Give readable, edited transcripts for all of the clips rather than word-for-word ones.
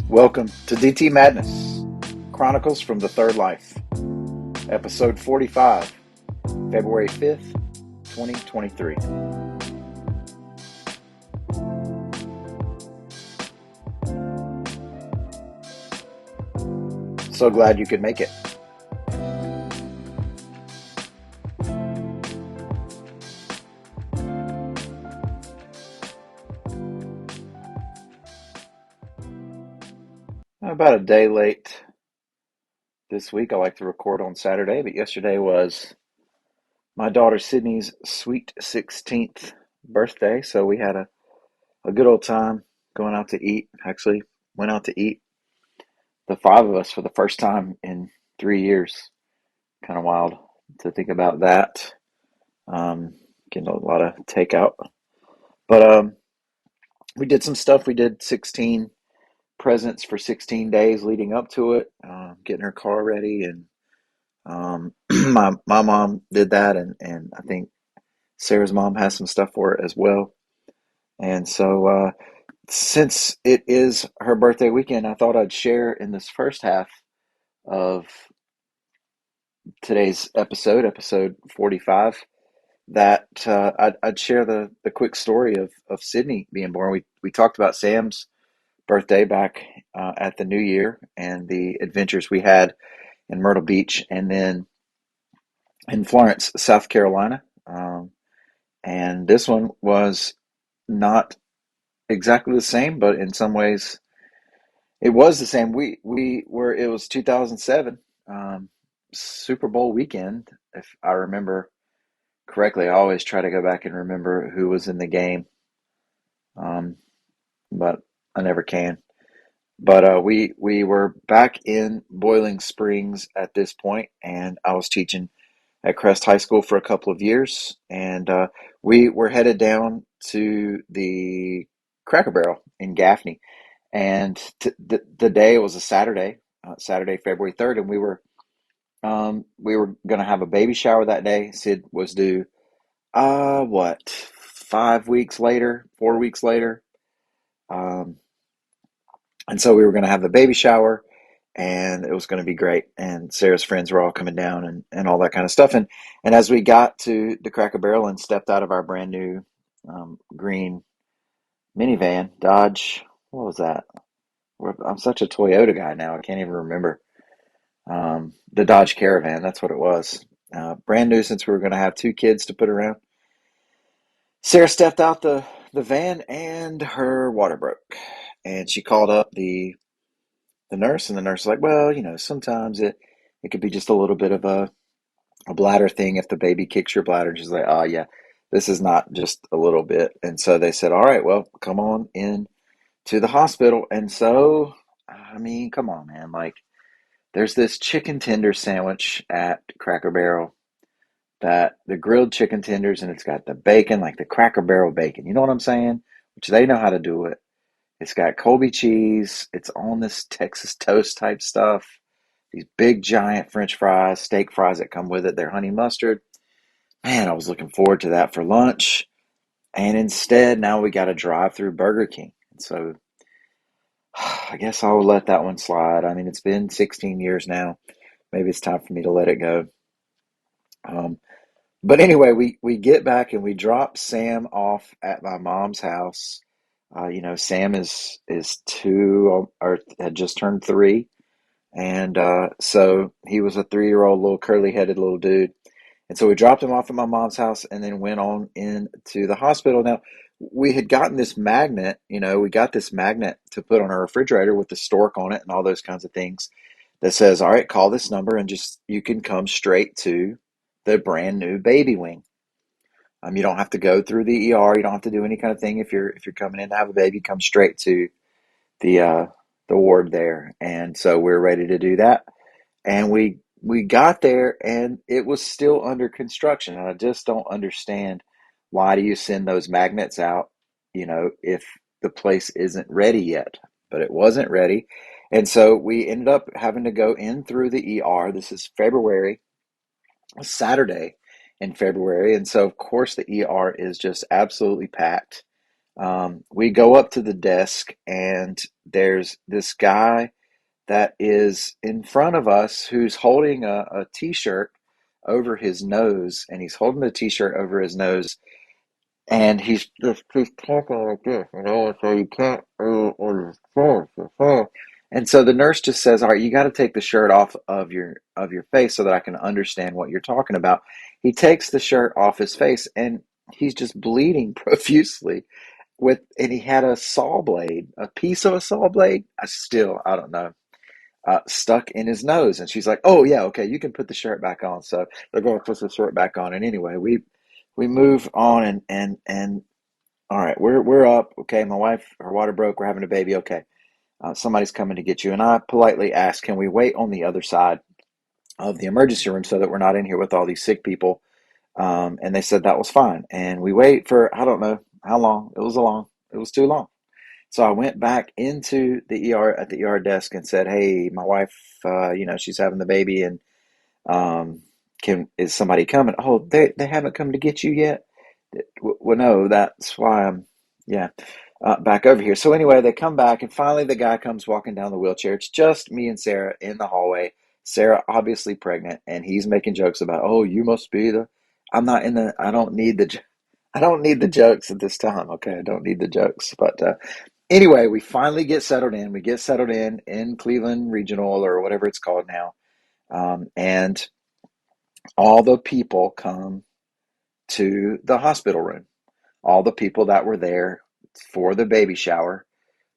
Welcome to DT Madness, Chronicles from the Third Life, Episode 45, February 5th, 2023. So glad you could make it. About a day late this week. I like to record on Saturday, but yesterday was my daughter Sydney's sweet 16th birthday, so we had a good old time going out to eat. Actually, went out to eat, the five of us, for the first time in 3 years. Kind of wild to think about that. Getting a lot of takeout. But we did some stuff. We did 16 presents for 16 days leading up to it, getting her car ready. And my mom did that. And I think Sarah's mom has some stuff for it as well. And so since it is her birthday weekend, I thought I'd share in this first half of today's episode 45, that I'd share the quick story of Sydney being born. We talked about Sam's birthday back at the New Year and the adventures we had in Myrtle Beach and then in Florence, South Carolina. And this one was not exactly the same, but in some ways it was the same. It was 2007, Super Bowl weekend, if I remember correctly. I always try to go back and remember who was in the game, um, but I never can. But we were back in Boiling Springs at this point, and I was teaching at Crest High School for a couple of years, and we were headed down to the Cracker Barrel in Gaffney, and the day was a Saturday, Saturday, February 3rd, and we were going to have a baby shower that day. Sid was due, what, 5 weeks later, 4 weeks later. Um, And so we were going to have the baby shower, and it was going to be great. And Sarah's friends were all coming down and all that kind of stuff. And as we got to the Cracker Barrel and stepped out of our brand new green minivan, Dodge, what was that? I'm such a Toyota guy now, I can't even remember. The Dodge Caravan, that's what it was. Brand new, since we were going to have two kids to put around. Sarah stepped out the van and her water broke. And she called up the nurse, and the nurse was like, well, sometimes it could be just a little bit of a bladder thing if the baby kicks your bladder. And she's like, oh yeah, this is not just a little bit. And so they said, all right, well, come on in to the hospital. And so, I mean, come on, man. Like, there's this chicken tender sandwich at Cracker Barrel, that the grilled chicken tenders, and it's got the bacon, like the Cracker Barrel bacon. You know what I'm saying? Which they know how to do it. It's got Colby cheese. It's on this Texas toast type stuff. These big giant French fries, steak fries that come with it. They're honey mustard. Man, I was looking forward to that for lunch. And instead, now we got to drive through Burger King. And so I guess I'll let that one slide. I mean, it's been 16 years now. Maybe it's time for me to let it go. Um, but anyway, we get back and we drop Sam off at my mom's house. Sam is two, or had just turned three. And so he was a 3-year-old little curly headed little dude. And so we dropped him off at my mom's house and then went on into the hospital. Now, we had gotten this magnet, we got this magnet to put on our refrigerator with the stork on it and all those kinds of things, that says, all right, call this number and just, you can come straight to the brand new baby wing. You don't have to go through the ER. You don't have to do any kind of thing. If you're coming in to have a baby, come straight to the uh, the ward there. And so we're ready to do that. And we got there, and it was still under construction. And I just don't understand, why do you send those magnets out, if the place isn't ready yet? But it wasn't ready. And so we ended up having to go in through the ER. This is February, Saturday in February. And so, of course, the ER is just absolutely packed. We go up to the desk, and there's this guy that is in front of us who's holding a t-shirt over his nose, and he's holding the t-shirt over his nose, and he's talking like this, so you can't and so the nurse just says, all right, you got to take the shirt off of your face so that I can understand what you're talking about. He takes the shirt off his face, and he's just bleeding profusely and he had a saw blade, a piece of a saw blade. I don't know, stuck in his nose. And she's like, "Oh yeah, okay, you can put the shirt back on." So they're going to put the shirt back on. And anyway, we move on, and all right, we're up. Okay, my wife, her water broke. We're having a baby. Okay, somebody's coming to get you. And I politely ask, "Can we wait on the other side of the emergency room so that we're not in here with all these sick people?" And they said that was fine. And we wait for, I don't know how long. It was too long. So I went back into the ER at the ER desk and said, "Hey, my wife, she's having the baby, and um, can is somebody coming?" "Oh, they haven't come to get you yet." Well, no, that's why I'm, yeah, back over here. So anyway, they come back, and finally the guy comes walking down the wheelchair. It's just me and Sarah in the hallway. Sarah obviously pregnant, and he's making jokes about, "Oh, you must be the." I'm not in the. I don't need the. I don't need the jokes at this time. Okay, I don't need the jokes, but anyway, we finally get settled in. We get settled in Cleveland Regional or whatever it's called now, and all the people come to the hospital room. All the people that were there for the baby shower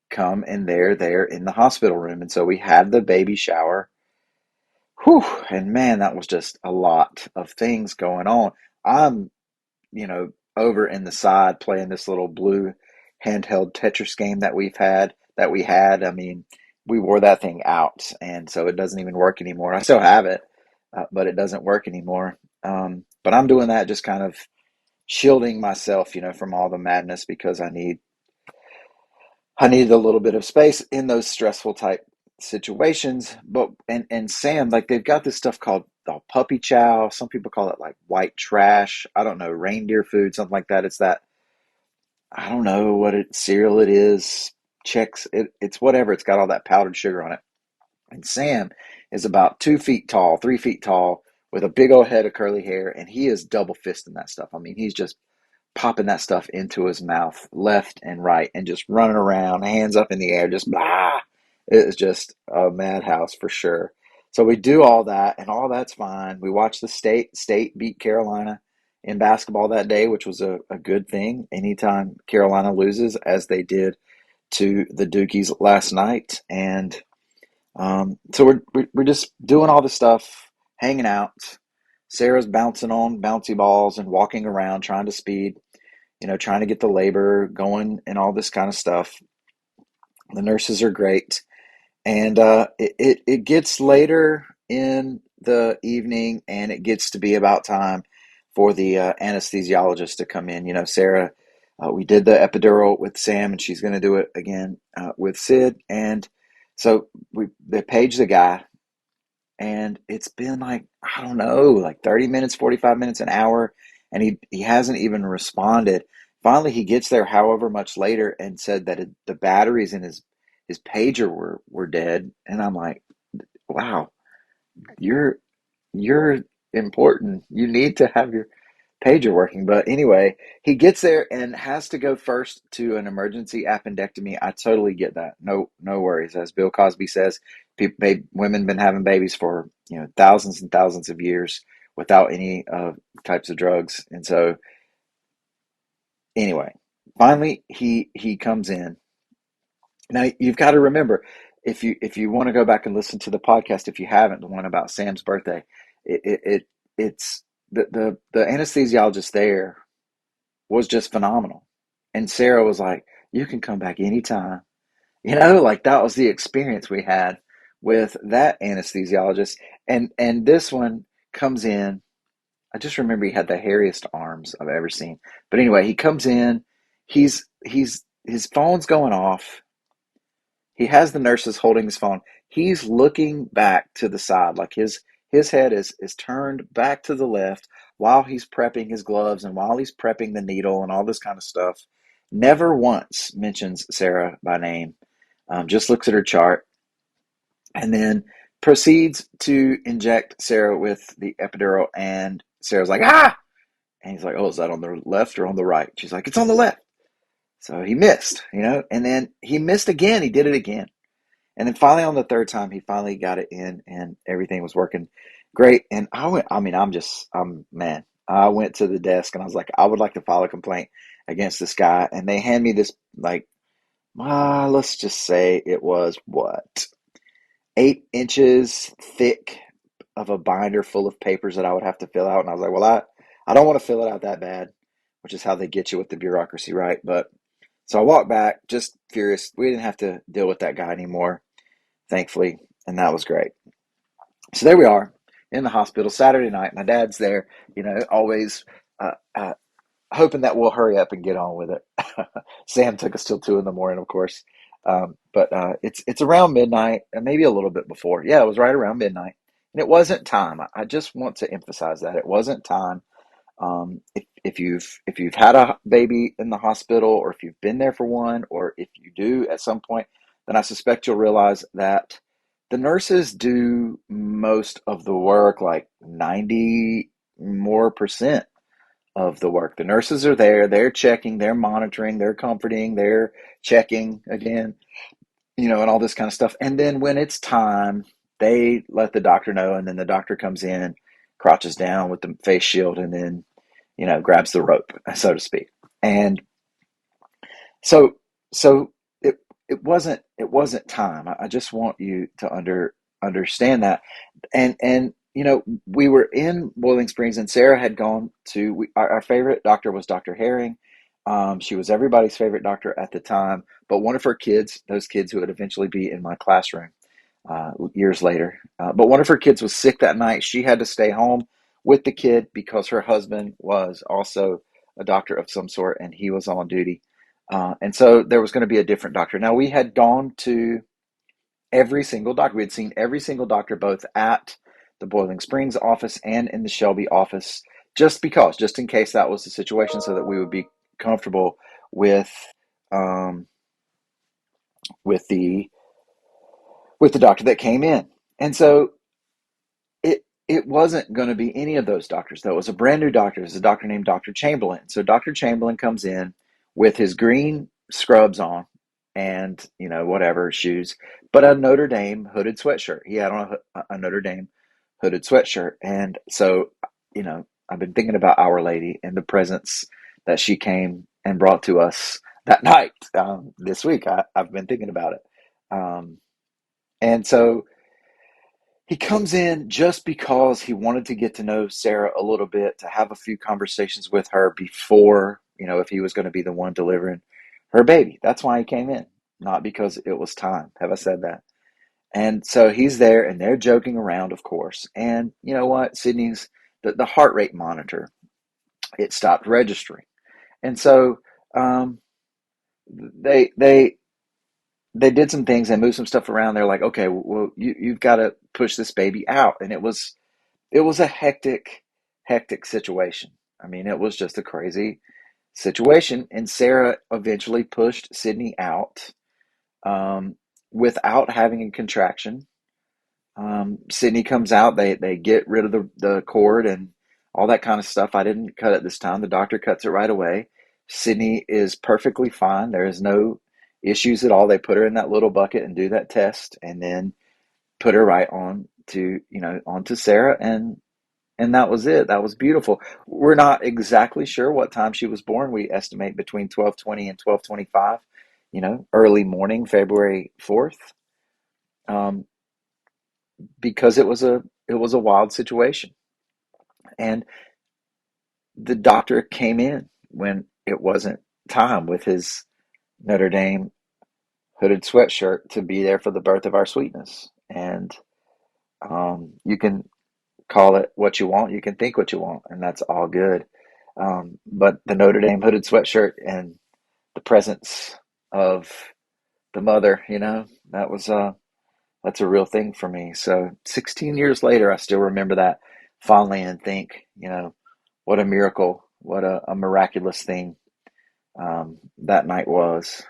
come, and they're there in the hospital room. And so we had the baby shower. Whew, and man, that was just a lot of things going on. I'm, over in the side playing this little blue handheld Tetris game that we had. I mean, we wore that thing out, and so it doesn't even work anymore. I still have it, but it doesn't work anymore. But I'm doing that, just kind of shielding myself, from all the madness, because I needed a little bit of space in those stressful type situations. But and Sam, like, they've got this stuff called the puppy chow. Some people call it like white trash. I don't know, reindeer food, something like that. It's that, I don't know what cereal it is. It's whatever. It's got all that powdered sugar on it. And Sam is about 2 feet tall, 3 feet tall, with a big old head of curly hair, and he is double fisting that stuff. I mean, he's just popping that stuff into his mouth left and right, and just running around, hands up in the air, just blah. It is just a madhouse for sure. So we do all that, and all that's fine. We watch the state beat Carolina in basketball that day, which was a good thing. Anytime Carolina loses, as they did to the Dukies last night, and so we're just doing all this stuff, hanging out. Sarah's bouncing on bouncy balls and walking around, trying to speed, trying to get the labor going and all this kind of stuff. The nurses are great. And it gets later in the evening, and it gets to be about time for the anesthesiologist to come in. Sarah, we did the epidural with Sam, and she's going to do it again with Sid. And so they page the guy, and it's been like, I don't know, like 30 minutes, 45 minutes, an hour, and he hasn't even responded. Finally he gets there, however much later, and said that the batteries in his pager were dead. And I'm like, wow, you're you're important, you need to have your pager working. But anyway, he gets there and has to go first to an emergency appendectomy. I totally get that. No worries. As Bill Cosby says, women been having babies for, thousands and thousands of years without any types of drugs. And so anyway, finally he comes in. Now you've got to remember, if you want to go back and listen to the podcast, if you haven't, the one about Sam's birthday, it's the anesthesiologist there was just phenomenal. And Sarah was like, "You can come back anytime." Like, that was the experience we had with that anesthesiologist. And this one comes in. I just remember he had the hairiest arms I've ever seen. But anyway, he comes in, his phone's going off. He has the nurses holding his phone. He's looking back to the side, like his head is turned back to the left while he's prepping his gloves and while he's prepping the needle and all this kind of stuff. never once mentions Sarah by name, just looks at her chart, and then proceeds to inject Sarah with the epidural. And Sarah's like, ah! And he's like, oh, is that on the left or on the right? She's like, it's on the left. So he missed, and then he missed again. He did it again. And then finally on the third time, he finally got it in and everything was working great. And man, I went to the desk and I was like, I would like to file a complaint against this guy. And they hand me this, like, let's just say it was what, 8 inches thick of a binder full of papers that I would have to fill out. And I was like, well, I don't want to fill it out that bad, which is how they get you with the bureaucracy, right? But so I walked back, just furious. We didn't have to deal with that guy anymore, thankfully, and that was great. So there we are in the hospital Saturday night. My dad's there, always uh, uh, hoping that we'll hurry up and get on with it. Sam took us till 2 in the morning, of course, but it's around midnight, and maybe a little bit before. Yeah, it was right around midnight, and it wasn't time. I just want to emphasize that it wasn't time. If you've had a baby in the hospital, or if you've been there for one, or if you do at some point, then I suspect you'll realize that the nurses do most of the work, like 90 more percent of the work. The nurses are there, they're checking, they're monitoring, they're comforting, they're checking again, and all this kind of stuff. And then when it's time, they let the doctor know, and then the doctor comes in, crouches down with the face shield, and then grabs the rope, so to speak. And so so it wasn't time. I just want you to understand that. And we were in Boiling Springs, and Sarah had gone to our favorite doctor was Dr. Herring. She was everybody's favorite doctor at the time, but one of her kids, those kids who would eventually be in my classroom years later. But one of her kids was sick that night. She had to stay home with the kid because her husband was also a doctor of some sort, and he was on duty. And so there was going to be a different doctor. Now, we had gone to every single doctor. We had seen every single doctor, both at the Boiling Springs office and in the Shelby office, just in case that was the situation, so that we would be comfortable with um, with the doctor that came in. And so it wasn't going to be any of those doctors, though. It was a brand new doctor. It was a doctor named Dr. Chamberlain. So Dr. Chamberlain comes in with his green scrubs on and, whatever, shoes, but a Notre Dame hooded sweatshirt. He had on a Notre Dame hooded sweatshirt. And so, I've been thinking about Our Lady and the presents that she came and brought to us that night this week. I've been thinking about it. And so he comes in just because he wanted to get to know Sarah a little bit, to have a few conversations with her before, if he was going to be the one delivering her baby. That's why he came in, not because it was time. Have I said that? And so he's there, and they're joking around, of course. And you know what? Sydney's the heart rate monitor, it stopped registering. And so um, they they did some things and moved some stuff around. They're like, okay, well, you've got to push this baby out. And it was a hectic situation. I mean, it was just a crazy situation. And Sarah eventually pushed Sydney out um, without having a contraction. Sydney comes out. They get rid of the cord and all that kind of stuff. I didn't cut it this time. The doctor cuts it right away. Sydney is perfectly fine. There is no issues at all. They put her in that little bucket and do that test, and then put her right on to onto Sarah, and that was it. That was beautiful. We're not exactly sure what time she was born. We estimate between 12:20 and 12:25. Early morning, February 4th, um, because it was a wild situation, and the doctor came in when it wasn't time with his Notre Dame hooded sweatshirt to be there for the birth of our sweetness. And you can call it what you want, you can think what you want, and that's all good. But the Notre Dame hooded sweatshirt and the presence of the mother, that's a real thing for me. So 16 years later, I still remember that fondly and think, what a miracle, what a miraculous thing that night was.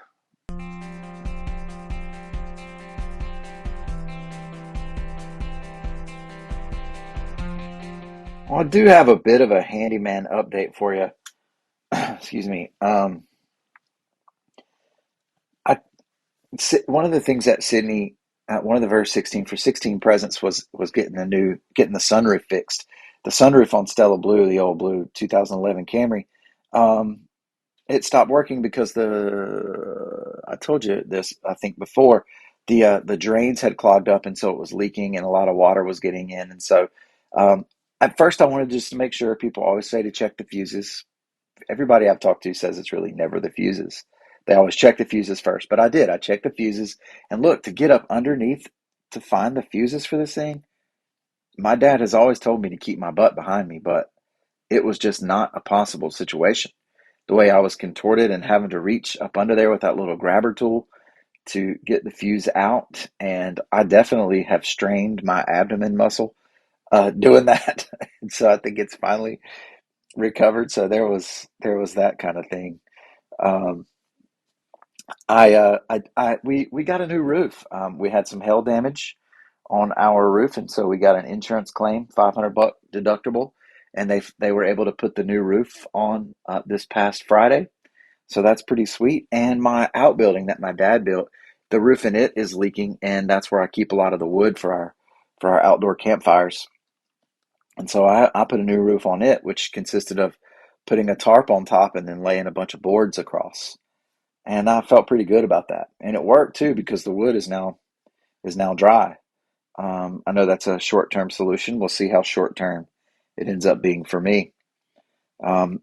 Well, I do have a bit of a handyman update for you. Excuse me. I One of the things that Sydney, one of the very 16 for 16 presents was getting the sunroof fixed. The sunroof on Stella Blue, the old blue 2011 Camry, um, it stopped working because I told you this I think before, the drains had clogged up, and so it was leaking and a lot of water was getting in, and so um, at first I wanted just to make sure. People always say to check the fuses. Everybody I've talked to says it's really never the fuses. They always check the fuses first, but I did. I checked the fuses, and look, to get up underneath to find the fuses for this thing, my dad has always told me to keep my butt behind me, but it was just not a possible situation. The way I was contorted and having to reach up under there with that little grabber tool to get the fuse out, and I definitely have strained my abdomen muscle doing that. And so I think it's finally recovered. So there was that kind of thing. Um, we got a new roof. We had some hail damage on our roof, and so we got an insurance claim, $500 deductible, and they were able to put the new roof on this past Friday. So that's pretty sweet. And my outbuilding that my dad built, the roof in it is leaking, and that's where I keep a lot of the wood for our outdoor campfires. And so I put a new roof on it, which consisted of putting a tarp on top and then laying a bunch of boards across. And I felt pretty good about that. And it worked too because the wood is now dry. I know that's a short term solution. We'll see how short term it ends up being for me.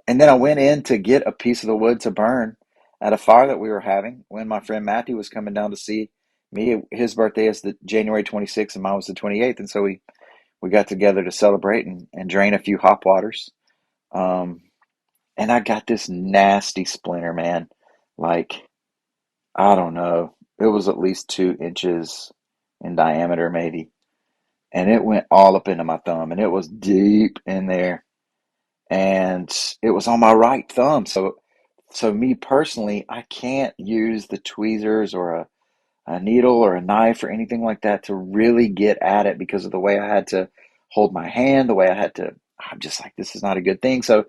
And then I went in to get a piece of the wood to burn at a fire that we were having when my friend Matthew was coming down to see me. His birthday is the January 26th and mine was the 28th. And so we got together to celebrate and drain a few hop waters. Um, and I got this nasty splinter, man. Like, I don't know. It was at least 2 inches in diameter, maybe. And it went all up into my thumb, and it was deep in there. And it was on my right thumb. So me personally, I can't use the tweezers or a needle or a knife or anything like that to really get at it because of the way I had to hold my hand, the way I had to. I'm just like, this is not a good thing. So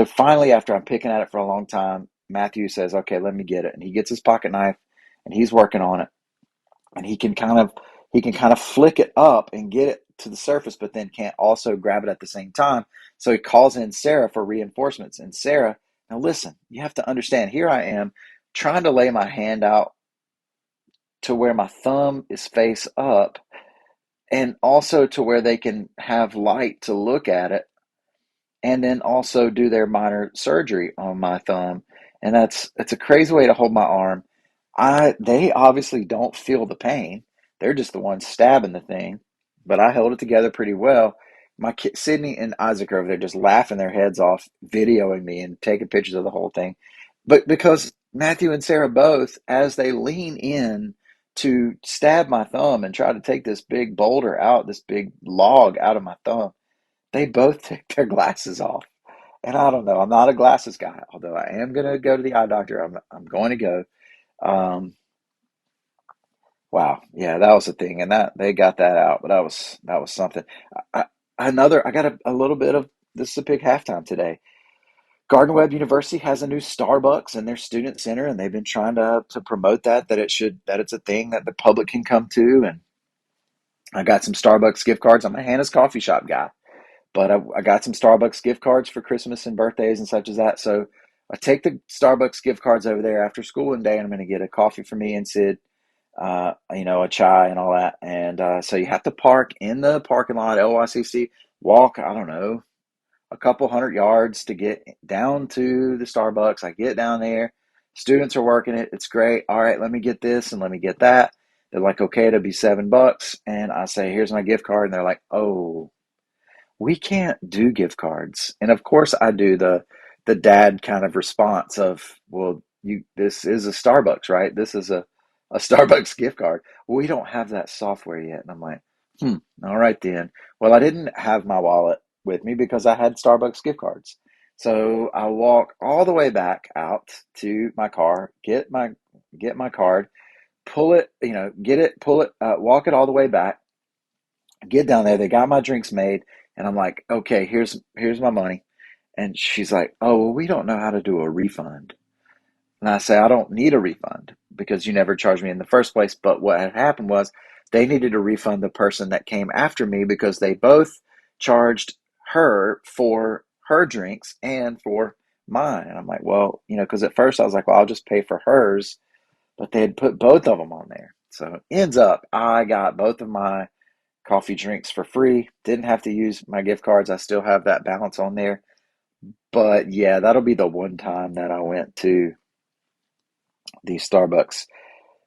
finally, after I'm picking at it for a long time, Matthew says, "Okay, let me get it," and he gets his pocket knife and he's working on it, and he can kind of flick it up and get it to the surface, but then can't also grab it at the same time. So he calls in Sarah for reinforcements, and Sarah. Now listen, you have to understand. Here I am trying to lay my hand out to where my thumb is face up and also to where they can have light to look at it and then also do their minor surgery on my thumb. And it's a crazy way to hold my arm. They obviously don't feel the pain. They're just the ones stabbing the thing. But I held it together pretty well. My kid, Sydney and Isaac are over there just laughing their heads off, videoing me and taking pictures of the whole thing. But because Matthew and Sarah both, as they lean in to stab my thumb and try to take this big boulder out, this big log out of my thumb, they both take their glasses off. And I don't know. I'm not a glasses guy, although I am going to go to the eye doctor. I'm going to go. Um, wow, yeah, that was the thing, and that they got that out, but that was something. I, I got a little bit of this is a big halftime today. Gardner Webb University has a new Starbucks in their student center, and they've been trying to promote that it's a thing that the public can come to. And I got some Starbucks gift cards. I'm a Hannah's Coffee Shop guy. But I got some Starbucks gift cards for Christmas and birthdays and such as that. So I take the Starbucks gift cards over there after school one day, and I'm going to get a coffee for me and Sid, a chai and all that. And so you have to park in the parking lot, LYCC, walk, I don't know, a couple hundred yards to get down to the Starbucks. I get down there. Students are working it. It's great. All right, let me get this and let me get that. They're like, okay, it'll be $7. And I say, here's my gift card. And they're like, oh, we can't do gift cards. And of course I do the dad kind of response of, well, you this is a Starbucks, right? This is a Starbucks gift card. We don't have that software yet. And I'm like, all right then. Well, I didn't have my wallet with me because I had Starbucks gift cards. So I walk all the way back out to my car, get my card, pull it, get it, pull it, walk it all the way back, get down there. They got my drinks made, and I'm like, okay, here's my money. And she's like, oh, well, we don't know how to do a refund. And I say, I don't need a refund because you never charged me in the first place. But what had happened was they needed to refund the person that came after me because they both charged her for her drinks and for mine. And I'm like, well, because at first I was like, well, I'll just pay for hers, but they had put both of them on there. So ends up, I got both of my coffee drinks for free. Didn't have to use my gift cards. I still have that balance on there. But yeah, that'll be the one time that I went to the Starbucks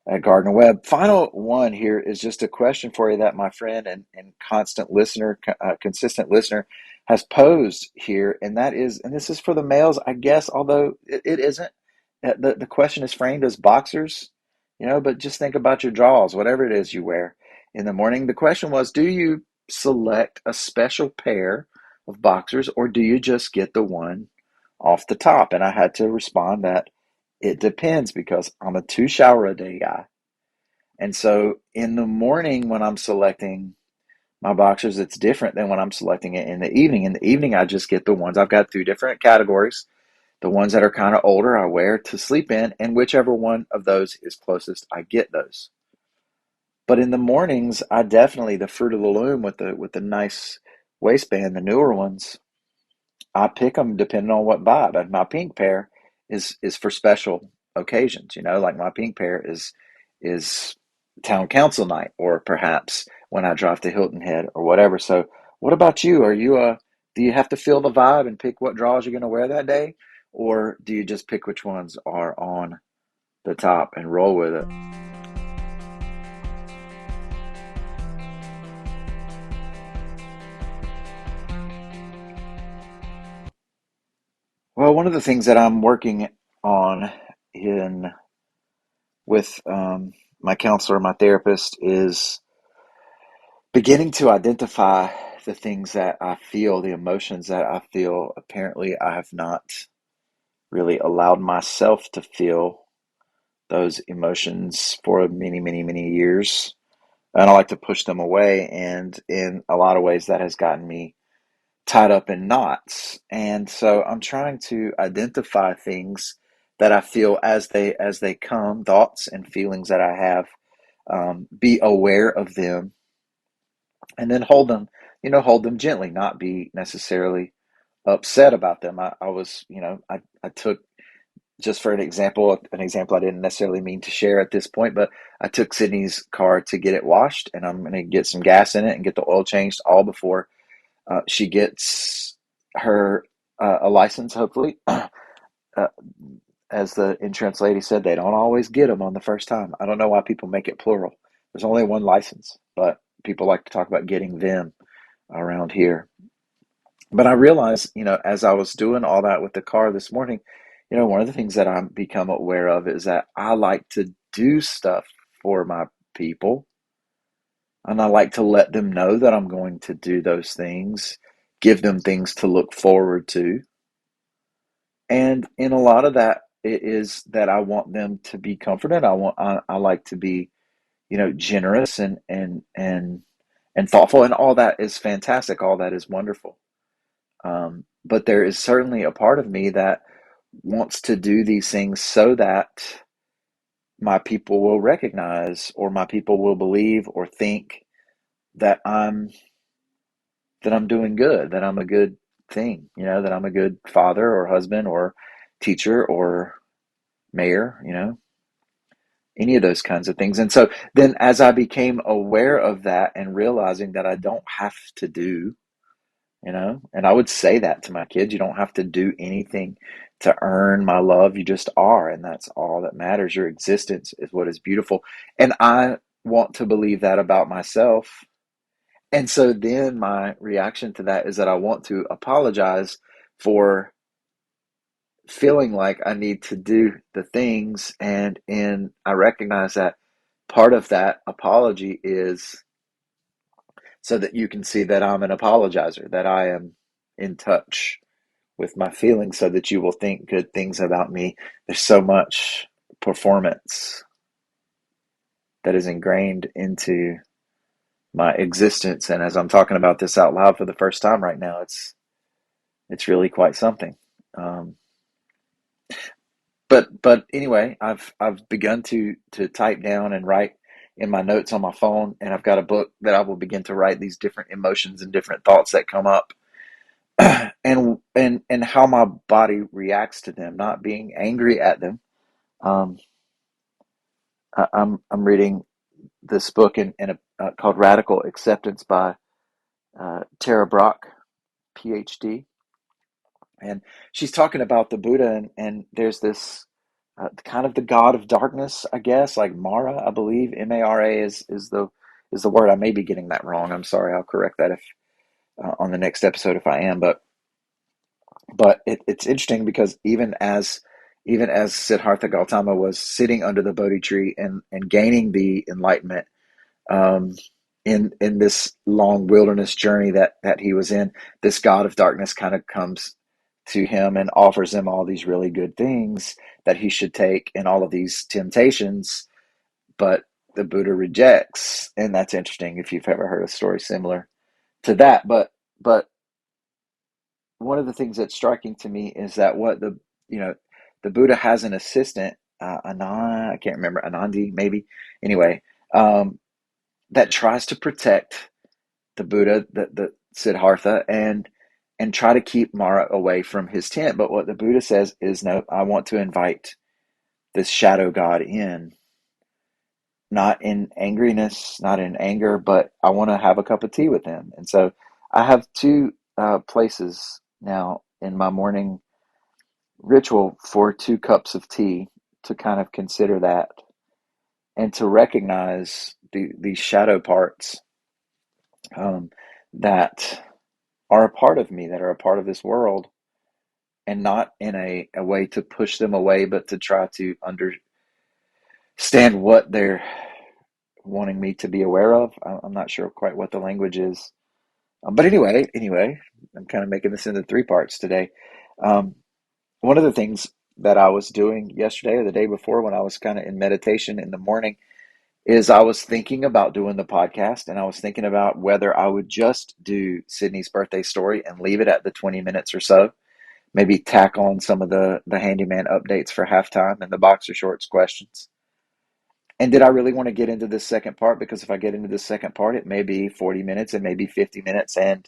at Gardner Webb. Final one here is just a question for you that my friend and constant listener, consistent listener, has posed here, and that is, and this is for the males, I guess, although it isn't. The question is framed as boxers, but just think about your draws, whatever it is you wear in the morning. The question was, do you select a special pair of boxers, or do you just get the one off the top? And I had to respond that it depends because I'm a 2 shower a day guy. And so in the morning when I'm selecting my boxers, it's different than when I'm selecting it in the evening. In the evening, I just get the ones. I've got three different categories. The ones that are kind of older, I wear to sleep in, and whichever one of those is closest, I get those. But in the mornings, I definitely the Fruit of the Loom with the nice waistband, the newer ones. I pick them depending on what vibe. And my pink pair is for special occasions. Like my pink pair is town council night, or perhaps when I drive to Hilton Head or whatever. So, what about you? Do you have to feel the vibe and pick what draws you're going to wear that day, or do you just pick which ones are on the top and roll with it? Well, one of the things that I'm working on in with my counselor, my therapist, is beginning to identify the things that I feel, the emotions that I feel. Apparently, I have not really allowed myself to feel those emotions for many, many, many years. And I like to push them away. And in a lot of ways, that has gotten me tied up in knots. And so I'm trying to identify things that I feel as they come, thoughts and feelings that I have, be aware of them, and then hold them gently, not be necessarily upset about them. I was, I took, just for an example I didn't necessarily mean to share at this point, but I took Sydney's car to get it washed, and I'm going to get some gas in it and get the oil changed all before she gets her a license, hopefully. As the insurance lady said, they don't always get them on the first time. I don't know why people make it plural. There's only one license, but people like to talk about getting them around here. But I realized, as I was doing all that with the car this morning, one of the things that I've become aware of is that I like to do stuff for my people, and I like to let them know that I'm going to do those things, give them things to look forward to. And in a lot of that, it is that I want them to be comforted. I like to be, generous and thoughtful, and all that is fantastic. All that is wonderful. But there is certainly a part of me that wants to do these things so that my people will recognize, or my people will believe or think that I'm doing good, that I'm a good thing, that I'm a good father or husband or teacher or mayor, any of those kinds of things. And so then as I became aware of that and realizing that I don't have to do, and I would say that to my kids, you don't have to do anything to earn my love. You just are, and that's all that matters. Your existence is what is beautiful. And I want to believe that about myself. And so then my reaction to that is that I want to apologize for feeling like I need to do the things. And I recognize that part of that apology is so that you can see that I'm an apologizer, that I am in touch with my feelings so that you will think good things about me. There's so much performance that is ingrained into my existence. And as I'm talking about this out loud for the first time right now, it's really quite something. Um, but anyway, I've begun to type down and write in my notes on my phone, and I've got a book that I will begin to write these different emotions and different thoughts that come up, and how my body reacts to them. Not being angry at them. Um, I'm reading this book called Radical Acceptance by Tara Brach, PhD, and she's talking about the Buddha, and there's this kind of the god of darkness, I guess, like Mara, I believe. Mara is the word. I may be getting that wrong. I'm sorry. I'll correct that if on the next episode if I am. But it's interesting because even as Siddhartha Gautama was sitting under the Bodhi tree and gaining the enlightenment, um, in this long wilderness journey that he was in, this god of darkness kind of comes to him and offers him all these really good things that he should take and all of these temptations, but the Buddha rejects. And that's interesting if you've ever heard a story similar to that. But one of the things that's striking to me is that you know the Buddha has an assistant, Anand, I can't remember, Anandi maybe. Anyway, um, that tries to protect the Buddha, the Siddhartha, and try to keep Mara away from his tent. But what the Buddha says is, no, I want to invite this shadow god in, not in angriness, not in anger, but I want to have a cup of tea with him. And so I have two places now in my morning ritual for 2 cups of tea to kind of consider that and to recognize these shadow parts, um, that are a part of me, that are a part of this world, and not in a way to push them away, but to try to understand what they're wanting me to be aware of. I'm not sure quite what the language is. But anyway, I'm kind of making this into 3 parts today. Um, One of the things that I was doing yesterday or the day before when I was kind of in meditation in the morning is I was thinking about doing the podcast, and I was thinking about whether I would just do Sydney's birthday story and leave it at the 20 minutes or so, maybe tack on some of the handyman updates for halftime and the boxer shorts questions. And did I really want to get into this second part? Because if I get into the second part, it may be 40 minutes, it may be 50 minutes, and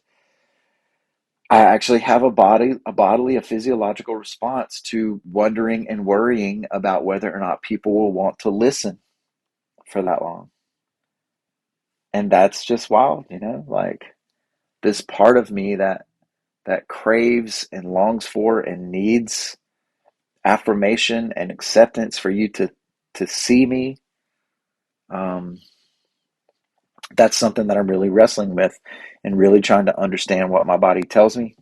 I actually have a physiological response to wondering and worrying about whether or not people will want to listen for that long. And that's just wild, like this part of me that craves and longs for and needs affirmation and acceptance for you to see me. Um, that's something that I'm really wrestling with and really trying to understand what my body tells me,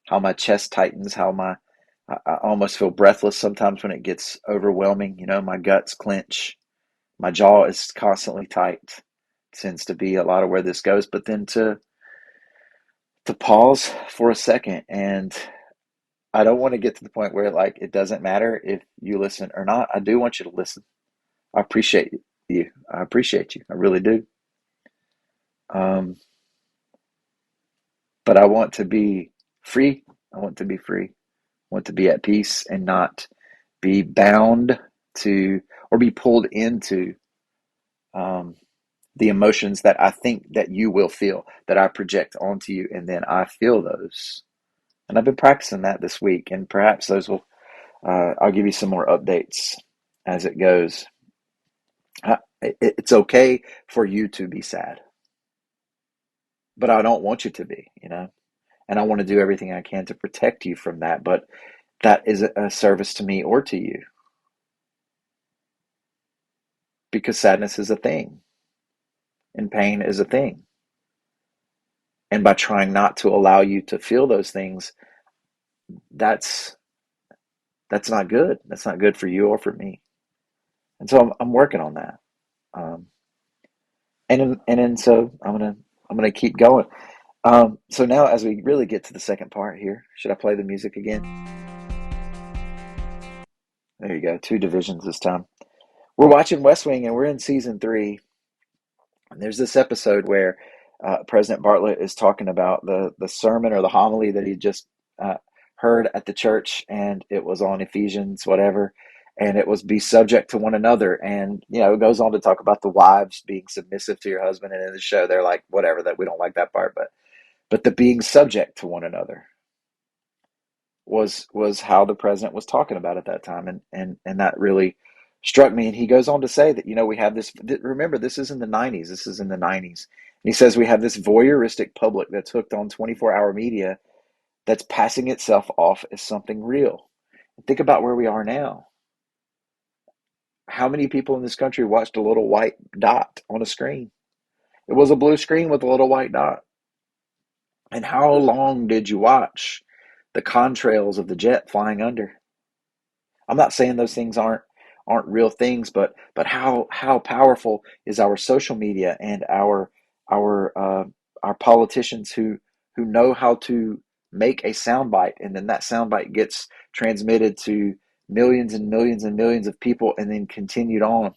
how my chest tightens, I almost feel breathless sometimes when it gets overwhelming. My guts clench, my jaw is constantly tight. Tends to be a lot of where this goes, but then to pause for a second, and I don't want to get to the point where like it doesn't matter if you listen or not. I do want you to listen. I appreciate you. I appreciate you. I really do. Um, but I want to be free. I want to be free. I want to be at peace and not be bound to or be pulled into um, the emotions that I think that you will feel, that I project onto you, and then I feel those. And I've been practicing that this week, and perhaps those will. I'll give you some more updates as it goes. It's okay for you to be sad, but I don't want you to be. And I want to do everything I can to protect you from that. But that is a service to me or to you, because sadness is a thing and pain is a thing. And by trying not to allow you to feel those things, that's that's not good. That's not good for you or for me. And so I'm working on that. Um, and so I'm gonna keep going. So now, as we really get to the second part here, should I play the music again? There you go. Two divisions this time. We're watching West Wing, and we're in season three. And there's this episode where President Bartlett is talking about the sermon or the homily that he just uh, heard at the church, and it was on Ephesians, whatever, and it was be subject to one another. And it goes on to talk about the wives being submissive to your husband, and in the show they're like, whatever, that we don't like that part, but the being subject to one another was how the president was talking about at that time, and that really struck me. And he goes on to say that we have this. Remember, this is in the '90s. This is in the '90s, and he says we have this voyeuristic public that's hooked on 24-hour media that's passing itself off as something real. Think about where we are now. How many people in this country watched a little white dot on a screen? It was a blue screen with a little white dot. And how long did you watch the contrails of the jet flying under? I'm not saying those things aren't real things, but how powerful is our social media and our politicians who know how to make a soundbite, and then that soundbite gets transmitted to millions and millions and millions of people, and then continued on,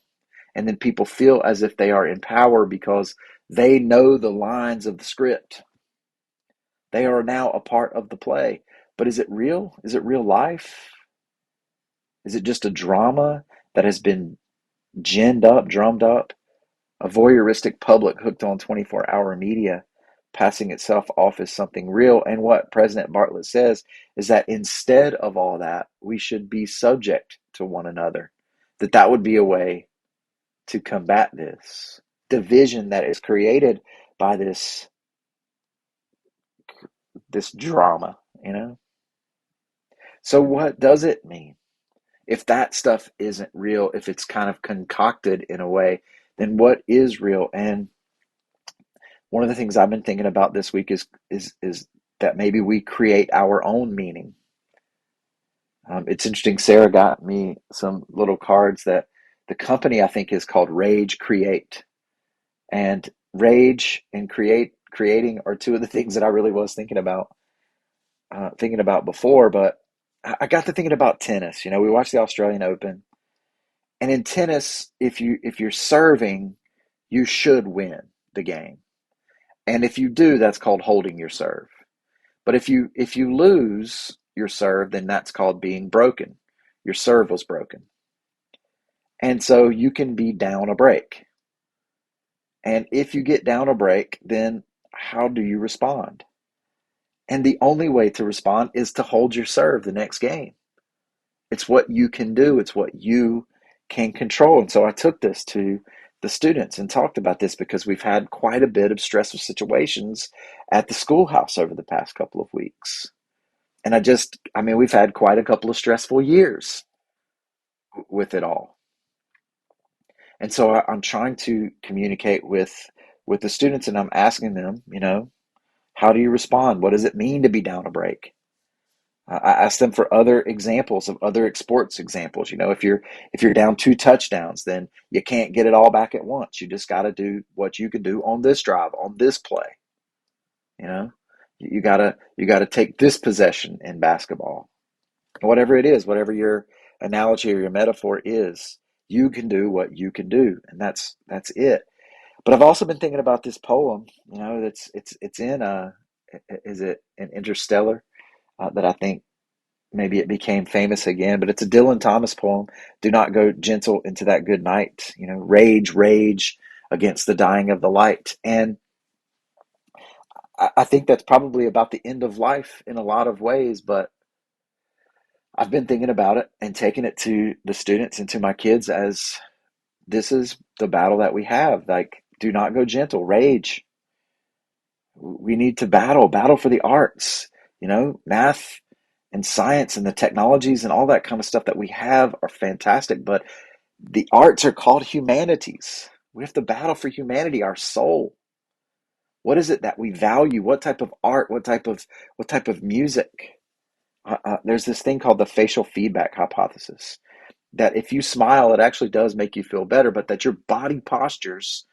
and then people feel as if they are in power because they know the lines of the script. They are now a part of the play. But is it real? Is it real life? Is it just a drama that has been ginned up, drummed up? A voyeuristic public hooked on 24-hour media, passing itself off as something real. And what President Bartlett says is that instead of all that, we should be subject to one another. That would be a way to combat this division that is created by this drama, So what does it mean? If that stuff isn't real, if it's kind of concocted in a way, then what is real? And one of the things I've been thinking about this week is that maybe we create our own meaning. It's interesting. Sarah got me some little cards that the company I think is called Rage Create, and rage and creating are two of the things that I really was thinking about before. But I got to thinking about tennis. We watched the Australian Open. And in tennis, if you're serving, you should win the game. And if you do, that's called holding your serve. But if you lose your serve, then that's called being broken. Your serve was broken. And so you can be down a break. And if you get down a break, then how do you respond? And the only way to respond is to hold your serve the next game. It's what you can do, it's what you can control. And so I took this to the students and talked about this because we've had quite a bit of stressful situations at the schoolhouse over the past couple of weeks. And I mean, we've had quite a couple of stressful years with it all. And so I'm trying to communicate with the students, and I'm asking them, how do you respond? What does it mean to be down a break? I asked them for other examples of other sports examples. If you're down two touchdowns, then you can't get it all back at once. You just got to do what you can do on this drive, on this play. You know, you gotta take this possession in basketball, whatever it is, whatever your analogy or your metaphor is. You can do what you can do, and that's it. But I've also been thinking about this poem. That's it's in is it an Interstellar that I think maybe it became famous again, but it's a Dylan Thomas poem. Do not go gentle into that good night. Rage, rage against the dying of the light. And I think that's probably about the end of life in a lot of ways, but I've been thinking about it and taking it to the students and to my kids as this is the battle that we have. Like, do not go gentle, rage. We need to battle for the arts, math and science and the technologies and all that kind of stuff that we have are fantastic, but the arts are called humanities. We have to battle for humanity, our soul. What is it that we value? What type of art? What type of music? There's this thing called the facial feedback hypothesis that if you smile, it actually does make you feel better, but that your body postures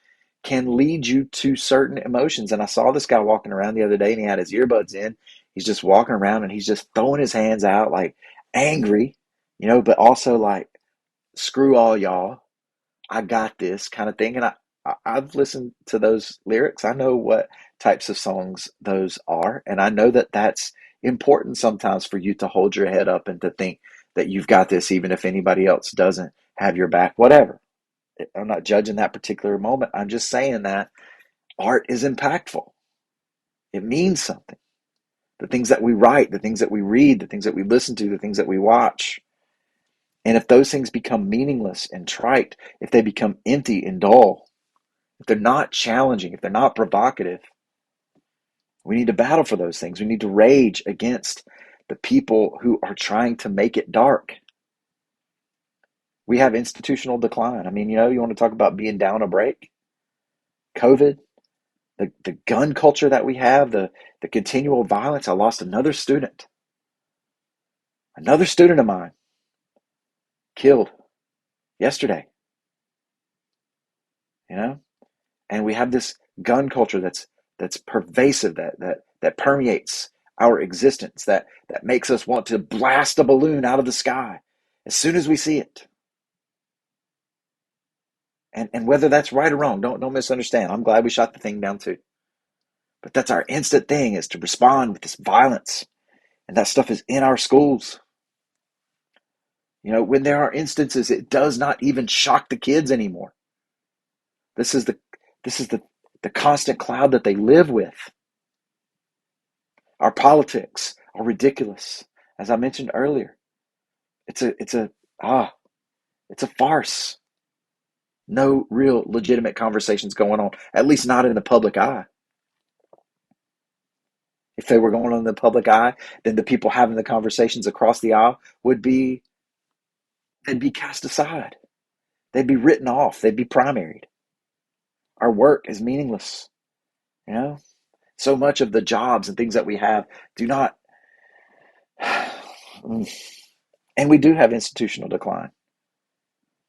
can lead you to certain emotions. And I saw this guy walking around the other day and he had his earbuds in. He's just walking around and he's just throwing his hands out like angry, but also like, screw all y'all. I got this kind of thing. And I've listened to those lyrics. I know what types of songs those are. And I know that that's important sometimes for you to hold your head up and to think that you've got this, even if anybody else doesn't have your back, whatever. I'm not judging that particular moment. I'm just saying that art is impactful. It means something. The things that we write, the things that we read, the things that we listen to, the things that we watch. And if those things become meaningless and trite, if they become empty and dull, if they're not challenging, if they're not provocative, we need to battle for those things. We need to rage against the people who are trying to make it dark. We have institutional decline. I mean, you want to talk about being down a break? COVID, the gun culture that we have, the continual violence. I lost another student of mine killed yesterday, you know? And we have this gun culture that's pervasive, that permeates our existence, that makes us want to blast a balloon out of the sky as soon as we see it. And whether that's right or wrong, don't misunderstand. I'm glad we shot the thing down too. But that's our instant thing, is to respond with this violence. And that stuff is in our schools. When there are instances, it does not even shock the kids anymore. This is the constant cloud that they live with. Our politics are ridiculous. As I mentioned earlier, it's a farce. No real legitimate conversations going on, at least not in the public eye. If they were going on in the public eye, then the people having the conversations across the aisle they'd be cast aside. They'd be written off. They'd be primaried. Our work is meaningless. You know, so much of the jobs and things that we have do not, and we do have institutional decline.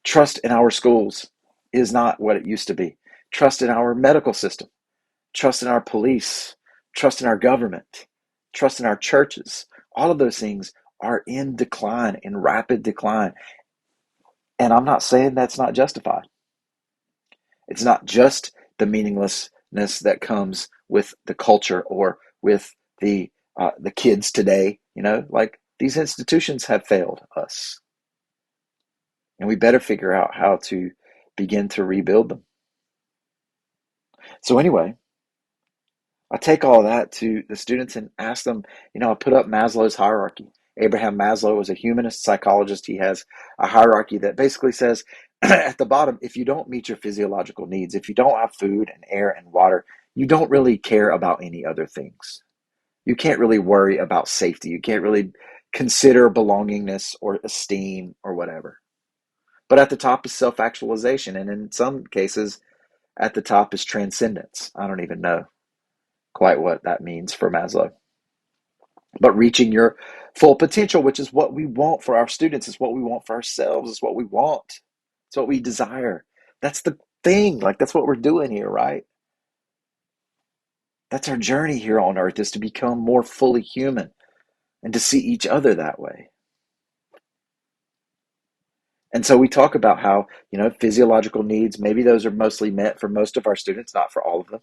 Trust in our schools is not what it used to be. Trust in our medical system, trust in our police, trust in our government, trust in our churches. All of those things are in decline, in rapid decline. And I'm not saying that's not justified. It's not just the meaninglessness that comes with the culture or with the kids today. Like, these institutions have failed us, and we better figure out how to begin to rebuild them. So anyway, I take all that to the students and ask them. I put up Maslow's hierarchy. Abraham Maslow was a humanist psychologist. He has a hierarchy that basically says, at the bottom, if you don't meet your physiological needs, if you don't have food and air and water, you don't really care about any other things. You can't really worry about safety. You can't really consider belongingness or esteem or whatever. But at the top is self-actualization, and in some cases, at the top is transcendence. I don't even know quite what that means for Maslow. But reaching your full potential, which is what we want for our students, is what we want for ourselves, is what we want. It's what we desire. That's the thing. Like, that's what we're doing here, right? That's our journey here on earth, is to become more fully human and to see each other that way. And so we talk about how, physiological needs, maybe those are mostly met for most of our students, not for all of them.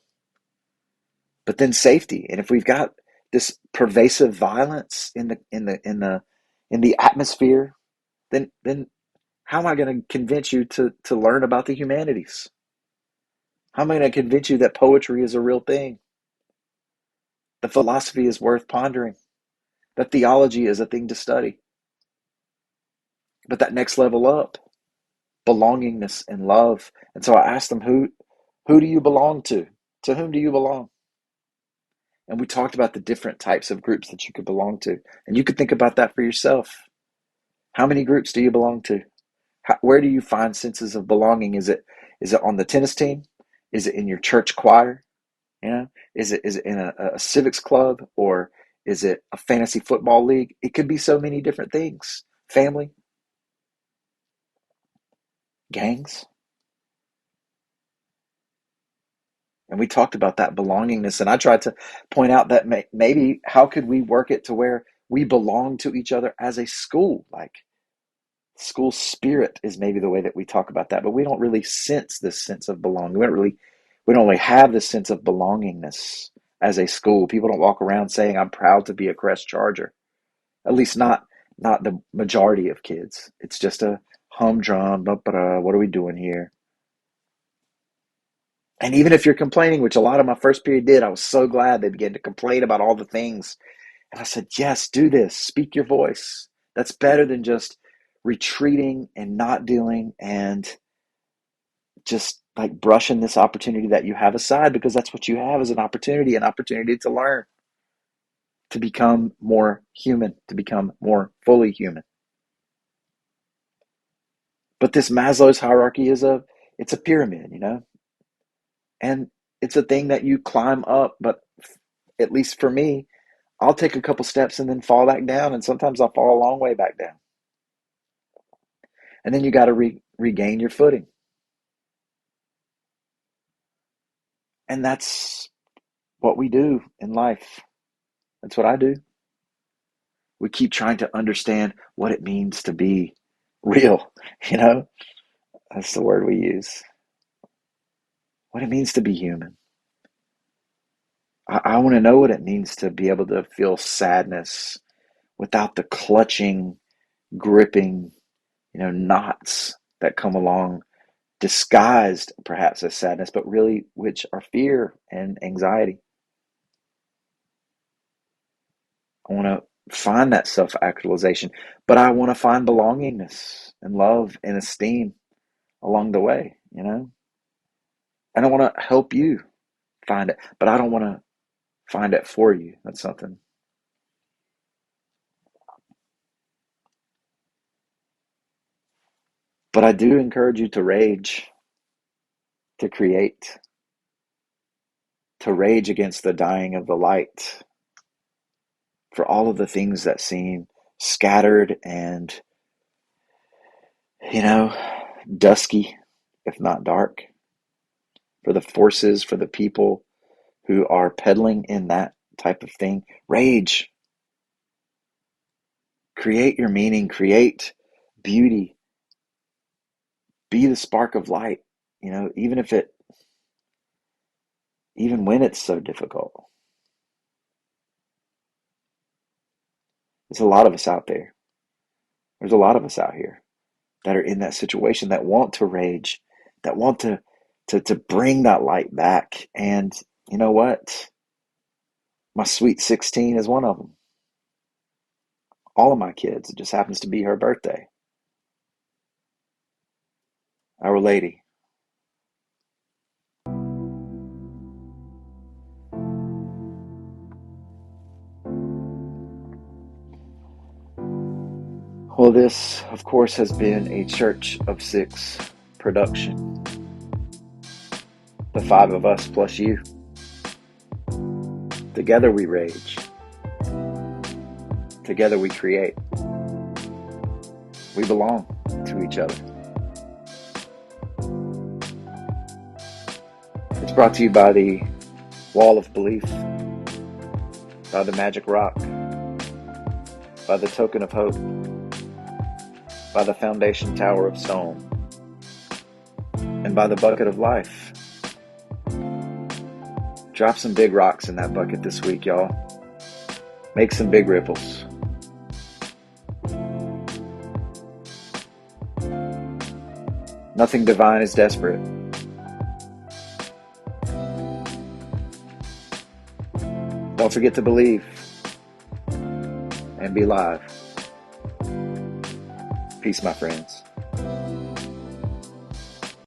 But then safety. And if we've got this pervasive violence in the atmosphere, then how am I going to convince you to learn about the humanities? How am I going to convince you that poetry is a real thing? The philosophy is worth pondering. That theology is a thing to study. But that next level up, belongingness and love. And so I asked them, who do you belong to? To whom do you belong? And we talked about the different types of groups that you could belong to. And you could think about that for yourself. How many groups do you belong to? Where do you find senses of belonging? Is it on the tennis team? Is it in your church choir? Is it in a civics club, or is it a fantasy football league? It could be so many different things. Family, gangs. And we talked about that belongingness. And I tried to point out that maybe how could we work it to where we belong to each other as a school? Like school spirit is maybe the way that we talk about that, but we don't really sense this sense of belonging. We don't really have this sense of belongingness as a school. People don't walk around saying, I'm proud to be a Crest Charger. At least not the majority of kids. It's just a humdrum, what are we doing here? And even if you're complaining, which a lot of my first period did, I was so glad they began to complain about all the things. And I said, yes, do this. Speak your voice. That's better than just retreating and not dealing and just like brushing this opportunity that you have aside, because that's what you have is an opportunity to learn, to become more human, to become more fully human. But this Maslow's hierarchy it's a pyramid, and it's a thing that you climb up. But at least for me, I'll take a couple steps and then fall back down, and sometimes I'll fall a long way back down. And then you got to regain your footing. And that's what we do in life. That's what I do. We keep trying to understand what it means to be real, you know? That's the word we use. What it means to be human. I want to know what it means to be able to feel sadness without the clutching, gripping, knots that come along, disguised perhaps as sadness, but really which are fear and anxiety. I want to find that self-actualization, but I want to find belongingness and love and esteem along the way, And I want to help you find it, but I don't want to find it for you. That's something. But I do encourage you to rage, to create, to rage against the dying of the light, for all of the things that seem scattered and, you know, dusky, if not dark, for the forces, for the people who are peddling in that type of thing. Rage. Create your meaning, create beauty, be the spark of light, even when it's so difficult. There's a lot of us out there. There's a lot of us out here that are in that situation, that want to rage, that want to bring that light back. And you know what? My sweet 16 is one of them. All of my kids, it just happens to be her birthday. Our Lady. Well, this, of course, has been a Church of Six production. The five of us plus you. Together we rage. Together we create. We belong to each other. It's brought to you by the Wall of Belief, by the Magic Rock, by the Token of Hope, by the Foundation Tower of Stone, and by the Bucket of Life. Drop some big rocks in that bucket this week, y'all. Make some big ripples. Nothing divine is desperate. Don't forget to believe and be live. Peace, my friends.